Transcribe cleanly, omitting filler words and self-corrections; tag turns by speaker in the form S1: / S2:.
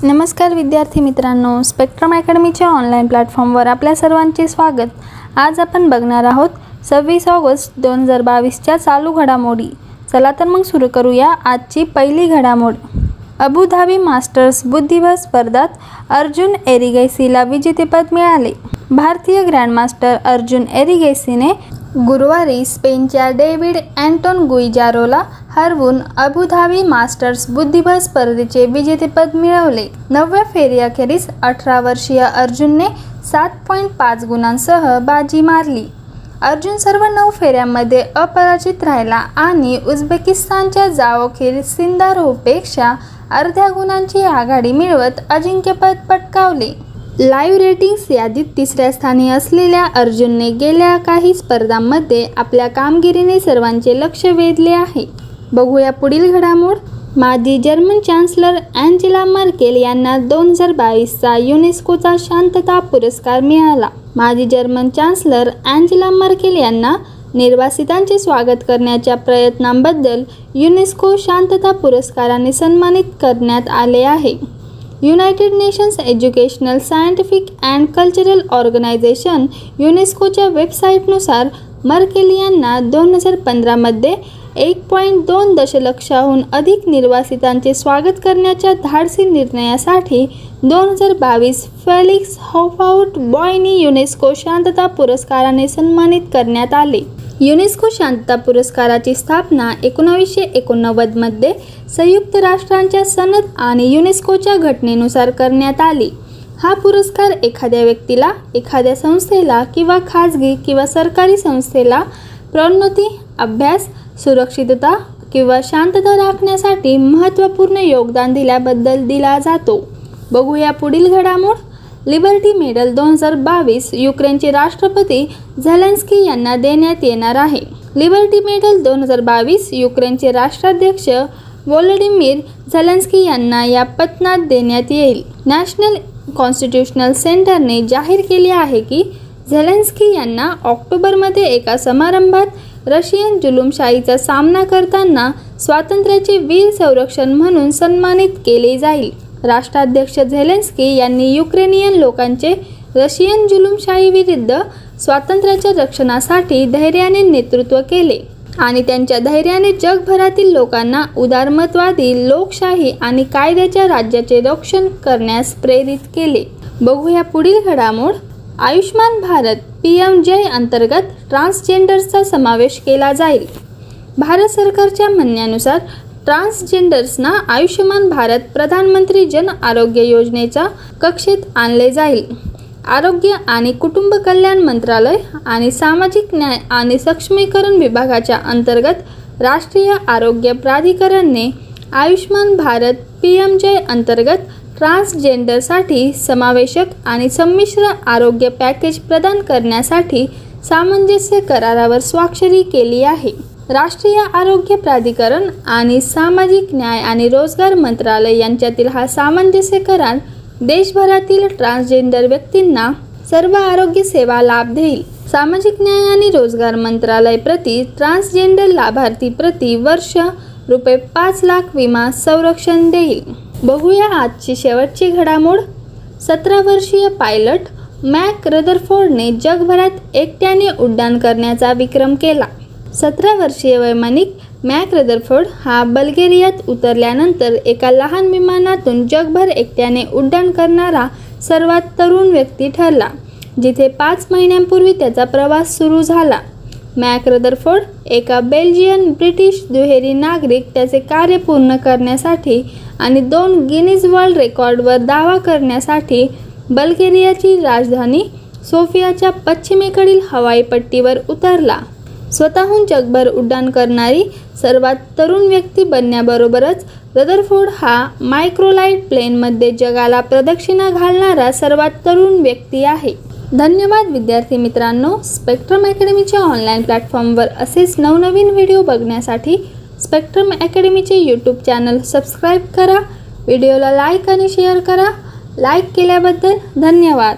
S1: नमस्कार विद्यार्थी मित्रांनो, स्पेक्ट्रम अकॅडमीच्या ऑनलाईन प्लॅटफॉर्मवर आपल्या सर्वांचे स्वागत। आज आपण बघणार आहोत 26 ऑगस्ट 2022च्या चालू घडामोडी। चला तर मग सुरू करूया आजची पहिली घडामोड। अबू धाबी मास्टर्स बुद्धिबळ स्पर्धेत अर्जुन एरिगैसीला विजेतेपद मिळाले। भारतीय ग्रँडमास्टर अर्जुन एरिगैसीने गुरुवारी स्पेनच्या डेव्हिड अँटोन गुइजारोला हरवून अबू धाबी मास्टर्स बुद्धिबळ स्पर्धेचे विजेतेपद मिळवले। 9व्या फेरीअखेरीस 18 वर्षीय अर्जुनने 7.5 गुणांसह बाजी मारली। अर्जुन सर्व 9 फेऱ्यांमध्ये अपराजित राहिला आणि उझबेकिस्तानच्या जावोखिर सिंदारोव्हपेक्षा अर्ध्या गुणांची आघाडी मिळवत अजिंक्यपद पटकावले। लाईव्ह रेटिंग्स यादीत तिसऱ्या स्थानी असलेल्या अर्जुनने गेल्या काही स्पर्धांमध्ये आपल्या कामगिरीने सर्वांचे लक्ष वेधले आहे। बघूया पुढील घडामोड। माजी जर्मन चान्सलर अँजेला मर्केल यांना 2022चा युनेस्कोचा शांतता पुरस्कार मिळाला। माजी जर्मन चान्सलर अँजेला मर्केल यांना निर्वासितांचे स्वागत करण्याच्या प्रयत्नांबद्दल युनेस्को शांतता पुरस्काराने सन्मानित करण्यात आले आहे। United Nations Educational Scientific and Cultural Organisation युनेस्कोच्या वेबसाईटनुसार मर्केल यांना 2015 मध्ये 1.2 दशलक्षाहून अधिक निर्वासितांचे स्वागत करण्याच्या धाडसी निर्णयासाठी 2022 फेलिक्स हॉफाउट-बॉयनी युनेस्को शांतता पुरस्काराने सन्मानित करण्यात आले। युनेस्को शांतता पुरस्काराची स्थापना 1989 मध्ये संयुक्त राष्ट्रांच्या सनद आणि युनेस्कोच्या घटनेनुसार करण्यात आली। हा पुरस्कार एखाद्या व्यक्तीला, एखाद्या संस्थेला किंवा खाजगी किंवा सरकारी संस्थेला प्रोन्नती, अभ्यास, सुरक्षितता किंवा शांतता राखण्यासाठी महत्त्वपूर्ण योगदान दिल्याबद्दल दिला जातो। बघूया पुढील घडामोड। लिबर्टी मेडल 2022 युक्रेनचे राष्ट्रपती झेलेन्स्की यांना देण्यात येणार आहे। लिबर्टी मेडल 2022 युक्रेनचे राष्ट्राध्यक्ष व्लोदिमीर झेलेन्स्की यांना या पतनात देण्यात येईल। नॅशनल कॉन्स्टिट्यूशनल सेंटरने जाहीर केले आहे की झेलेन्स्की यांना ऑक्टोबरमध्ये एका समारंभात रशियन जुलूमशाहीचा सामना करताना स्वातंत्र्याचे वीर संरक्षण म्हणून सन्मानित केले जाईल। राष्ट्राध्यक्ष झेलेन्स्की यांनी युक्रेनियन लोकांचे रशियन जुलूमशाहीविरुद्ध स्वातंत्र्याच्या रक्षणासाठी धैर्याने नेतृत्व केले आणि त्यांच्या धैर्याने जगभरातील लोकांना उदारमतवादी, लोकशाही आणि कायद्याच्या राज्याचे रक्षण करण्यास प्रेरित केले। बघूया पुढील घडामोड। आयुष्मान भारत PM-जय अंतर्गत ट्रान्सजेंडर्सचा समावेश केला जाईल। भारत सरकारच्या म्हणण्यानुसार ट्रान्सजेंडर्सना आयुष्मान भारत प्रधानमंत्री जन आरोग्य योजनेच्या कक्षेत आणले जाईल। आरोग्य आणि कुटुंब कल्याण मंत्रालय आणि सामाजिक न्याय आणि सक्षमीकरण विभागाच्या अंतर्गत राष्ट्रीय आरोग्य प्राधिकरणने आयुष्मान भारत PM-जय अंतर्गत ट्रान्सजेंडरसाठी समावेशक आणि संमिश्र आरोग्य पॅकेज प्रदान करण्यासाठी सामंजस्य करारावर स्वाक्षरी केली आहे। राष्ट्रीय आरोग्य प्राधिकरण आणि सामाजिक न्याय आणि रोजगार मंत्रालय यांच्यातील हा सामंजस्य करार देशभरातील ट्रान्सजेंडर व्यक्तींना सर्व आरोग्य सेवा लाभ देईल। सामाजिक न्याय आणि रोजगार मंत्रालय प्रति ट्रान्सजेंडर लाभार्थी प्रति वर्ष रुपये 5 लाख विमा संरक्षण देईल। बघूया आजची शेवटची घडामोड। 17 वर्षीय पायलट मॅक रदरफोर्डने जगभरात एकट्याने उड्डाण करण्याचा विक्रम केला। 17 वर्षीय वैमानिक मॅक रदरफोर्ड हा बल्गेरियात उतरल्यानंतर एका लहान विमानातून जगभर एकट्याने उड्डाण करणारा सर्वात तरुण व्यक्ती ठरला, जिथे 5 महिन्यांपूर्वी त्याचा प्रवास सुरू झाला। मॅक रदरफोर्ड एका बेल्जियन ब्रिटिश दुहेरी नागरिक त्याचे कार्य पूर्ण करण्यासाठी आणि 2 गिनीज वर्ल्ड रेकॉर्डवर दावा करण्यासाठी बल्गेरियाची राजधानी सोफियाच्या पश्चिमेकडील हवाई पट्टीवर उतरला। स्वतःहून जगभर उड्डाण करणारी सर्वात तरुण व्यक्ती बनण्याबरोबरच रदरफोर्ड हा मायक्रोलाइट प्लेनमध्ये जगाला प्रदक्षिणा घालणारा सर्वात तरुण व्यक्ती आहे। धन्यवाद विद्यार्थी मित्रांनो। स्पेक्ट्रम अकॅडमीच्या ऑनलाईन प्लॅटफॉर्मवर असेच नवनवीन व्हिडिओ बघण्यासाठी स्पेक्ट्रम अकॅडमीचे यूट्यूब चॅनल सबस्क्राईब करा। व्हिडिओला लाईक आणि शेअर करा। लाईक केल्याबद्दल धन्यवाद।